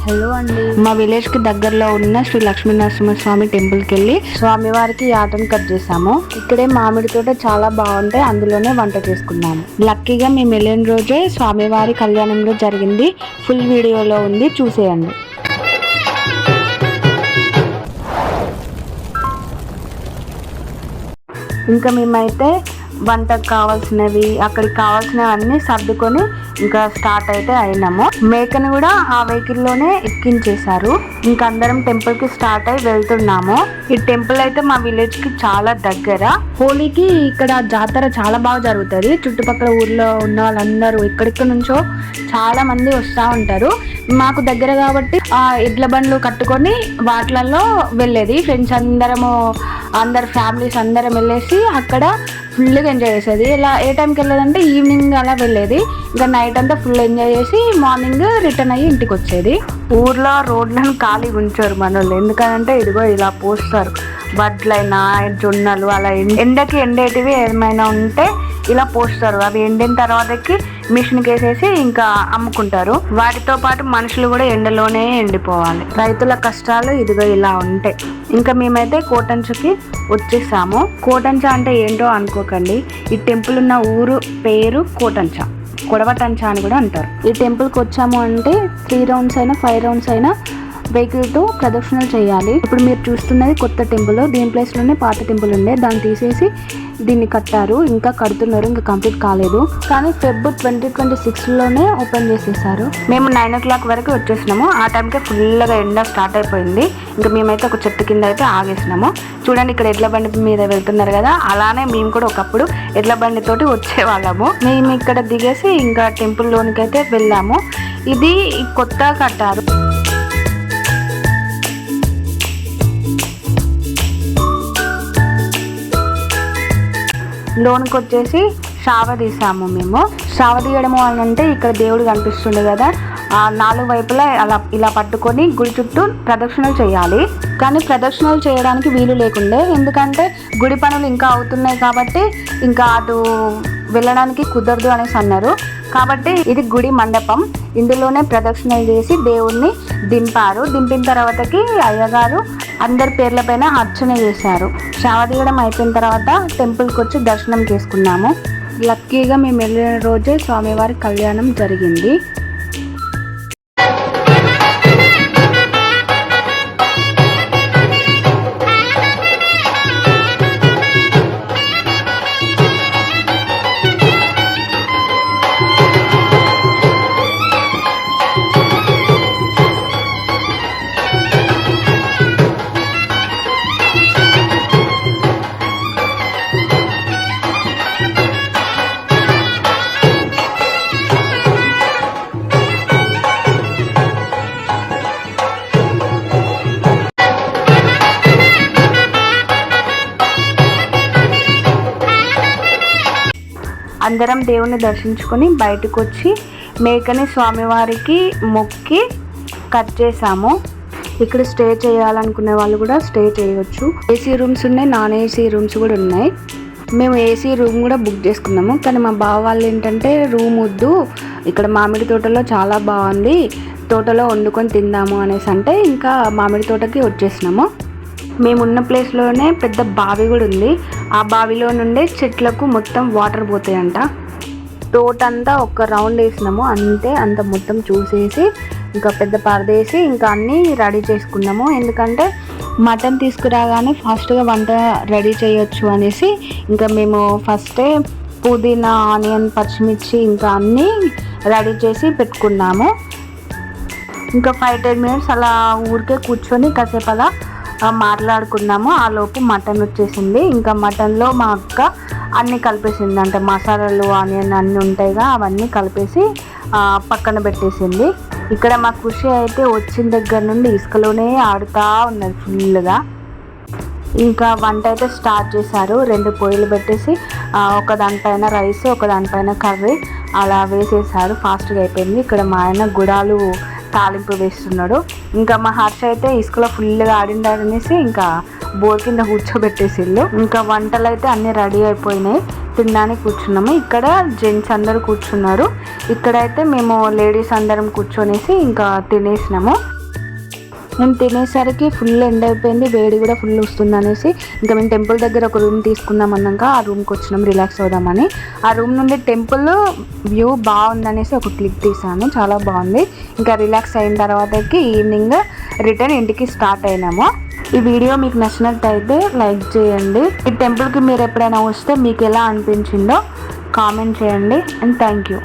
Hello అండి, మా village కి దగ్గరలో ఉన్న శ్రీ లక్ష్మీ నరసింహస్వామి టెంపుల్ కి వెళ్ళి స్వామి వారికి యాటను కట్ చేసాము. ఇక్కడే మామిడి తోట చాలా బాగుంటాయి, అందులోనే వంట చేసుకున్నాము. లక్కీగా మేము వెళ్ళిన రోజే స్వామివారి కళ్యాణంలో జరిగింది. ఫుల్ వీడియోలో ఉంది, చూసేయండి. ఇంకా మేమైతే వంటకు కావాల్సినవి అక్కడికి కావాల్సినవన్నీ సర్దుకొని ఇంకా స్టార్ట్ అయితే అయినాము. మేకని కూడా ఆ వెహికల్లోనే ఎక్కించేశారు. ఇంకా అందరం టెంపుల్ కి స్టార్ట్ అయి వెళ్తున్నాము. ఈ టెంపుల్ అయితే మా విలేజ్ కి చాలా దగ్గర. హోలీకి ఇక్కడ జాతర చాలా బాగా జరుగుతుంది. చుట్టుపక్కల ఊర్లో ఉన్న వాళ్ళందరూ ఎక్కడెక్కడి నుంచో చాలా మంది వస్తూ ఉంటారు. మాకు దగ్గర కాబట్టి ఆ ఎడ్ల బండ్లు కట్టుకొని వాటిలలో వెళ్ళేది. ఫ్రెండ్స్ అందరు ఫ్యామిలీస్ అందరం వెళ్ళేసి అక్కడ ఫుల్గా ఎంజాయ్ చేసేది. ఇలా ఏ టైంకి వెళ్ళేదంటే ఈవినింగ్ అలా వెళ్ళేది. ఇంకా నైట్ అంతా ఫుల్ ఎంజాయ్ చేసి మార్నింగ్ రిటర్న్ అయ్యి ఇంటికి వచ్చేది. ఊర్లో రోడ్లను ఖాళీగా ఉంచారు మనోళ్ళు, ఎందుకంటే ఇదిగో ఇలా పోస్తారు. వడ్లైనా జొన్నలు అలా ఎండకి ఎండేటివి ఏమైనా ఉంటే ఇలా పోస్తారు. అవి ఎండిన తర్వాతకి మిషన్కి వేసేసి ఇంకా అమ్ముకుంటారు. వాటితో పాటు మనుషులు కూడా ఎండలోనే ఎండిపోవాలి. రైతుల కష్టాలు ఇదిగో ఇలా ఉంటాయి. ఇంకా మేమైతే కోటంచకి వచ్చేసాము. కోటంచ అంటే ఏంటో అనుకోకండి, ఈ టెంపుల్ ఉన్న ఊరు పేరు కోటంచ, కొడవటంచ అని కూడా అంటారు. ఈ టెంపుల్కి వచ్చాము అంటే 3 రౌండ్స్ అయినా 5 రౌండ్స్ అయినా వెహికల్తో ప్రదక్షిణలు చేయాలి. ఇప్పుడు మీరు చూస్తున్నది కొత్త టెంపుల్. దీని ప్లేస్లోనే పాత టెంపుల్ ఉండే, దాన్ని తీసేసి దీన్ని కట్టారు. ఇంకా కడుతున్నారు, ఇంకా కంప్లీట్ కాలేదు. కానీ ఫెబ్రవరి 2026లోనే ఓపెన్ చేసేసారు. మేము 9 o'clock వరకు వచ్చేసినాము. ఆ టైంకే ఫుల్గా ఎండ స్టార్ట్ అయిపోయింది. ఇంకా మేమైతే ఒక చెట్టు కింద అయితే ఆగేసినాము. చూడండి, ఇక్కడ ఎడ్ల బండి మీద వెళ్తున్నారు కదా, అలానే మేము కూడా ఒకప్పుడు ఎడ్ల బండితోటి వచ్చేవాళ్ళము. మేము ఇక్కడ దిగేసి ఇంకా టెంపుల్ లోనికి అయితే వెళ్ళాము. ఇది కొత్తగా కట్టారు. లోనికి వచ్చేసి షావ తీసాము. మేము షావ తీయడము అని అంటే ఇక్కడ దేవుడు కనిపిస్తుండే కదా, ఆ 4 వైపులా ఇలా పట్టుకొని గుడి చుట్టూ ప్రదక్షిణలు చేయాలి. కానీ ప్రదక్షిణలు చేయడానికి వీలు లేకుండే, ఎందుకంటే గుడి పనులు ఇంకా అవుతున్నాయి కాబట్టి ఇంకా అటు వెళ్ళడానికి కుదరదు అనేసి అన్నారు. కాబట్టి ఇది గుడి మండపం, ఇందులోనే ప్రదక్షిణలు చేసి దేవుణ్ణి దింపారు. దింపిన తర్వాతకి అయ్యగారు అందరి పేర్ల పైన అర్చన చేశారు. షావ తీయడం అయిపోయిన తర్వాత టెంపుల్కి వచ్చి దర్శనం చేసుకున్నాము. లక్కీగా మేము వెళ్ళిన రోజే స్వామివారి కళ్యాణం జరిగింది. అందరం దేవుణ్ణి దర్శించుకొని బయటకు వచ్చి మేకని స్వామివారికి మొక్కి కట్ చేసాము. ఇక్కడ స్టే చేయాలనుకునే వాళ్ళు కూడా స్టే చేయవచ్చు. ఏసీ రూమ్స్ ఉన్నాయి, నాన్ ఏసీ రూమ్స్ కూడా ఉన్నాయి. మేము ఏసీ రూమ్ కూడా బుక్ చేసుకున్నాము. కానీ మా బావ వాళ్ళు ఏంటంటే రూమ్ వద్దు, ఇక్కడ మామిడి తోటలో చాలా బాగుంది, తోటలో వండుకొని తిందాము అనేసి అంటే ఇంకా మామిడి తోటకి వచ్చేసినాము. మేమున్న ప్లేస్లోనే పెద్ద బావి కూడా ఉంది. ఆ బావిలో నుండే చెట్లకు మొత్తం వాటర్ పోతాయంట. తోట అంతా ఒక రౌండ్ వేసినాము అంతే. అంత మొత్తం చూసేసి ఇంకా పెద్ద పరదేసి ఇంకా అన్నీ రెడీ చేసుకున్నాము. ఎందుకంటే మటన్ తీసుకురాగానే ఫాస్ట్గా వంట రెడీ చేయొచ్చు అనేసి ఇంకా మేము ఫస్టే పుదీనా, ఆనియన్, పచ్చిమిర్చి ఇంకా అన్నీ రెడీ చేసి పెట్టుకున్నాము. ఇంకా 5-10 minutes అలా ఊరికే కూర్చొని కాసేపు అలా మాట్లాడుకున్నాము. ఆ లోపు మటన్ వచ్చేసింది. ఇంకా మటన్లో మా అక్క అన్నీ కలిపేసింది, అంటే మసాలాలు, ఆనియన్ అన్నీ ఉంటాయిగా, అవన్నీ కలిపేసి పక్కన పెట్టేసింది. ఇక్కడ మా ఖుషి అయితే వచ్చిన దగ్గర నుండి ఇసుకలోనే ఆడుతూ ఉన్నది ఫుల్గా. ఇంకా వంట అయితే స్టార్ట్ చేశారు. 2 పొయ్యిలు పెట్టేసి ఒక దానిపైన రైస్, ఒక దానిపైన కర్రీ అలా వేసేసారు. ఫాస్ట్గా అయిపోయింది. ఇక్కడ మా ఆయన గుడాలు తాలింపు వేస్తున్నాడు. ఇంకా మా హర్ష అయితే ఇసుకలో ఫుల్గా ఆడిండాడనేసి ఇంకా బోర్ కింద కూర్చోబెట్టేసిళ్ళు. ఇంకా వంటలు అయితే అన్నీ రెడీ అయిపోయినాయి, తినడానికి కూర్చున్నాము. ఇక్కడ జెంట్స్ అందరూ కూర్చున్నారు, ఇక్కడైతే మేము లేడీస్ అందరం కూర్చొనేసి ఇంకా తినేసినాము. మేము తినేసరికి ఫుల్ ఎండ్ అయిపోయింది, వేడి కూడా ఫుల్ వస్తుంది అనేసి ఇంకా మేము టెంపుల్ దగ్గర ఒక రూమ్ తీసుకుందాం అన్నాక ఆ రూమ్కి వచ్చినాం రిలాక్స్ అవుదామని. ఆ రూమ్ నుండి టెంపుల్ వ్యూ బాగుందనేసి ఒక క్లిక్ తీసాను, చాలా బాగుంది. ఇంకా రిలాక్స్ అయిన తర్వాతకి ఈవినింగ్ రిటర్న్ ఇంటికి స్టార్ట్ అయినాము. ఈ వీడియో మీకు నచ్చినట్టయితే లైక్ చేయండి. ఈ టెంపుల్కి మీరు ఎప్పుడైనా వస్తే మీకు ఎలా అనిపించిందో కామెంట్ చేయండి. And thank you.